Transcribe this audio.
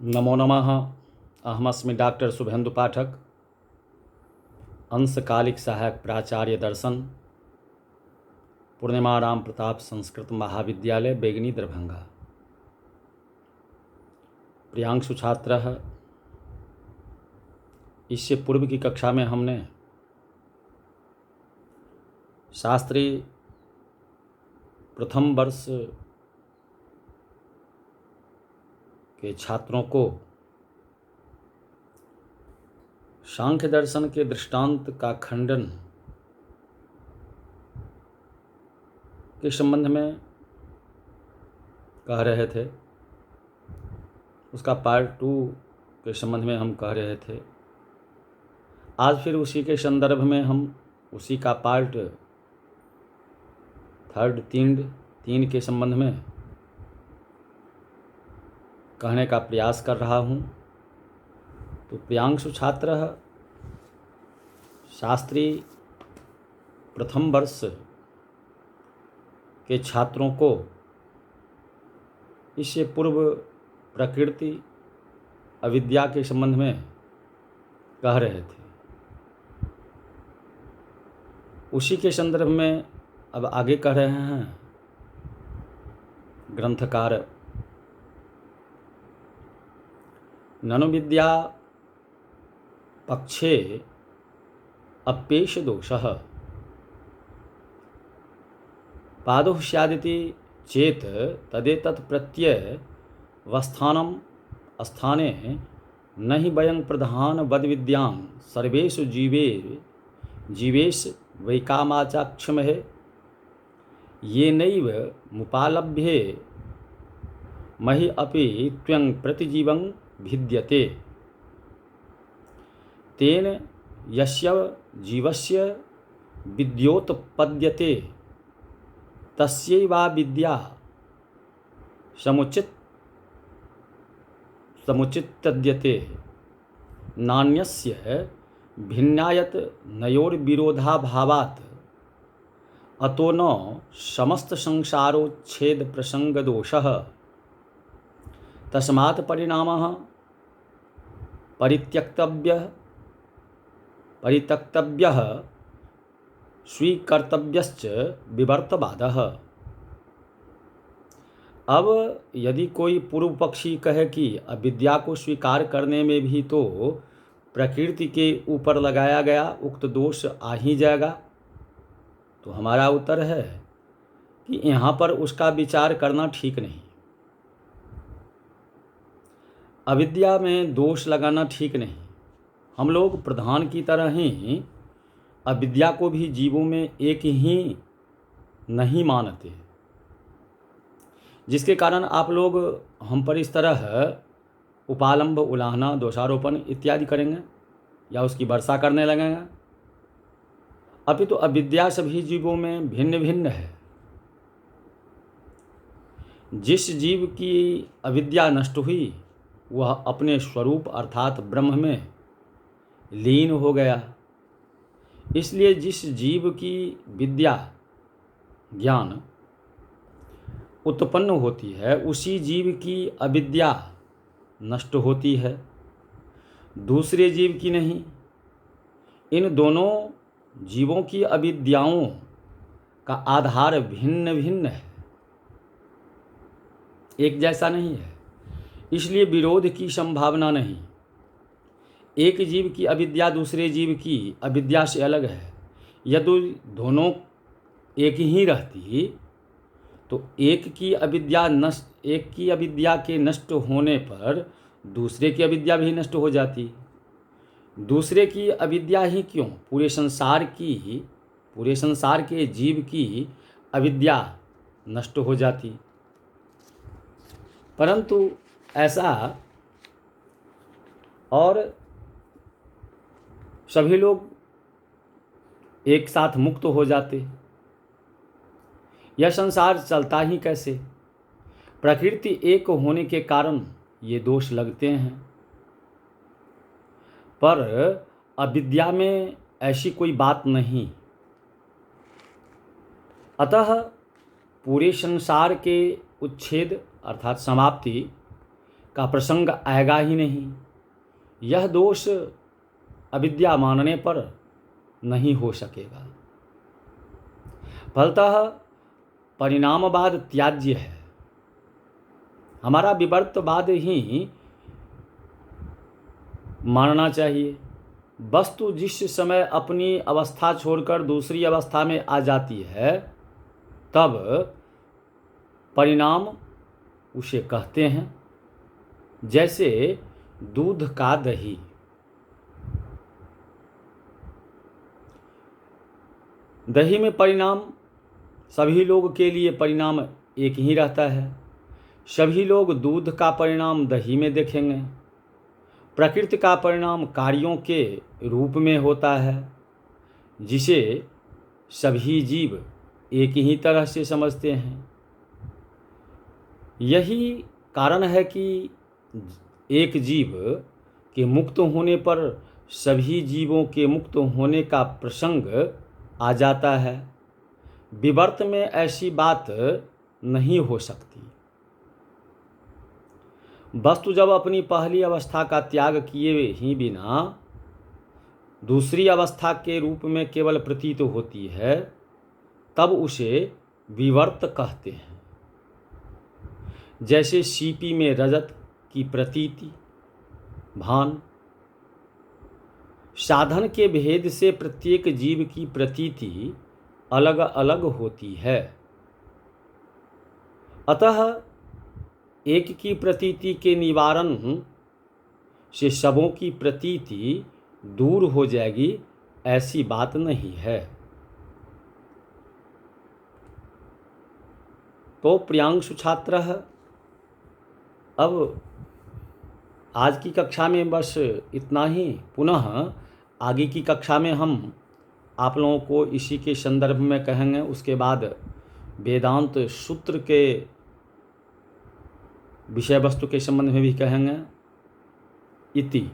नमो नमः। अहमस्मि डॉक्टर शुभेन्दु पाठक, अंशकालिक सहायक प्राचार्य दर्शन, पूर्णिमा राम प्रताप संस्कृत महाविद्यालय बेगनी दरभंगा। प्रियांशु छात्र, इससे पूर्व की कक्षा में हमने शास्त्री प्रथम वर्ष के छात्रों को सांख्य दर्शन के दृष्टांत का खंडन के संबंध में कह रहे थे। उसका पार्ट 2 के संबंध में हम कह रहे थे। आज फिर उसी के संदर्भ में हम उसी का पार्ट 3 के संबंध में कहने का प्रयास कर रहा हूँ। तो प्रियांशु छात्र, शास्त्री प्रथम वर्ष के छात्रों को इससे पूर्व प्रकृति अविद्या के संबंध में कह रहे थे। उसी के संदर्भ में अब आगे कह रहे हैं ग्रंथकार। ननु विद्या पक्षे अप्येष दोषः पादो स्यादिति चेत तदेतत् प्रत्ययवस्थानं स्थाने न हि वयं प्रधान वद्विद्यां सर्वेषु जीवेश वैकामाचाक्षमहे येनैव मुपालभ्ये महि अपि त्वं प्रतिजीवं भिद्यते तेन यस्य जीवस्य विद्योत्पद्यते तस्यैवा विद्या समुचित्यते नान्यस्य भिन्नायत नयोर्विरोधाभावात् अतो न समस्त संसारोच्छेद प्रसंग दोषः तस्मात् परिणामः परित्यक्तव्यः स्वीकर्तव्यश्च विवर्तवादः। अब यदि कोई पूर्व पक्षी कहे कि अविद्या को स्वीकार करने में भी तो प्रकृति के ऊपर लगाया गया उक्त दोष आ ही जाएगा, तो हमारा उत्तर है कि यहाँ पर उसका विचार करना ठीक नहीं। अविद्या में दोष लगाना ठीक नहीं। हम लोग प्रधान की तरह ही अविद्या को भी जीवों में एक ही नहीं मानते, जिसके कारण आप लोग हम पर इस तरह उपालंब, उलाहना, दोषारोपण इत्यादि करेंगे या उसकी वर्षा करने लगेंगे। अभी तो अविद्या सभी जीवों में भिन्न भिन्न है। जिस जीव की अविद्या नष्ट हुई वह अपने स्वरूप अर्थात ब्रह्म में लीन हो गया। इसलिए जिस जीव की विद्या ज्ञान उत्पन्न होती है उसी जीव की अविद्या नष्ट होती है, दूसरे जीव की नहीं। इन दोनों जीवों की अविद्याओं का आधार भिन्न भिन्न है, एक जैसा नहीं है। इसलिए विरोध की संभावना नहीं। एक जीव की अविद्या दूसरे जीव की अविद्या से अलग है। यदि दोनों एक ही रहती तो एक की अविद्या के नष्ट होने पर दूसरे की अविद्या भी नष्ट हो जाती। दूसरे की अविद्या ही क्यों, पूरे संसार के जीव की अविद्या नष्ट हो जाती। परंतु ऐसा और सभी लोग एक साथ मुक्त हो जाते। यह संसार चलता ही कैसे? प्रकृति एक होने के कारण ये दोष लगते हैं, पर अविद्या में ऐसी कोई बात नहीं। अतः पूरे संसार के उच्छेद अर्थात समाप्ति का प्रसंग आएगा ही नहीं। यह दोष अविद्या मानने पर नहीं हो सकेगा। फलतः परिणामवाद त्याज्य है। हमारा विवर्तवाद ही मानना चाहिए। वस्तु जिस समय अपनी अवस्था छोड़कर दूसरी अवस्था में आ जाती है तब परिणाम उसे कहते हैं। जैसे दूध का दही। दही में परिणाम सभी लोग के लिए परिणाम एक ही रहता है। सभी लोग दूध का परिणाम दही में देखेंगे। प्रकृति का परिणाम कार्यों के रूप में होता है, जिसे सभी जीव एक ही तरह से समझते हैं। यही कारण है कि एक जीव के मुक्त होने पर सभी जीवों के मुक्त होने का प्रसंग आ जाता है। विवर्त में ऐसी बात नहीं हो सकती। वस्तु जब अपनी पहली अवस्था का त्याग किए ही बिना दूसरी अवस्था के रूप में केवल प्रतीत होती है तब उसे विवर्त कहते हैं। जैसे सीपी में रजत की प्रतीति, भान। साधन के भेद से प्रत्येक जीव की प्रतीति अलग अलग होती है। अतः एक की प्रतीति के निवारण से सबों की प्रतीति दूर हो जाएगी, ऐसी बात नहीं है। तो प्रियांशु छात्र, अब आज की कक्षा में बस इतना ही। पुनः आगे की कक्षा में हम आप लोगों को इसी के संदर्भ में कहेंगे। उसके बाद वेदांत सूत्र के विषय वस्तु के संबंध में भी कहेंगे। इति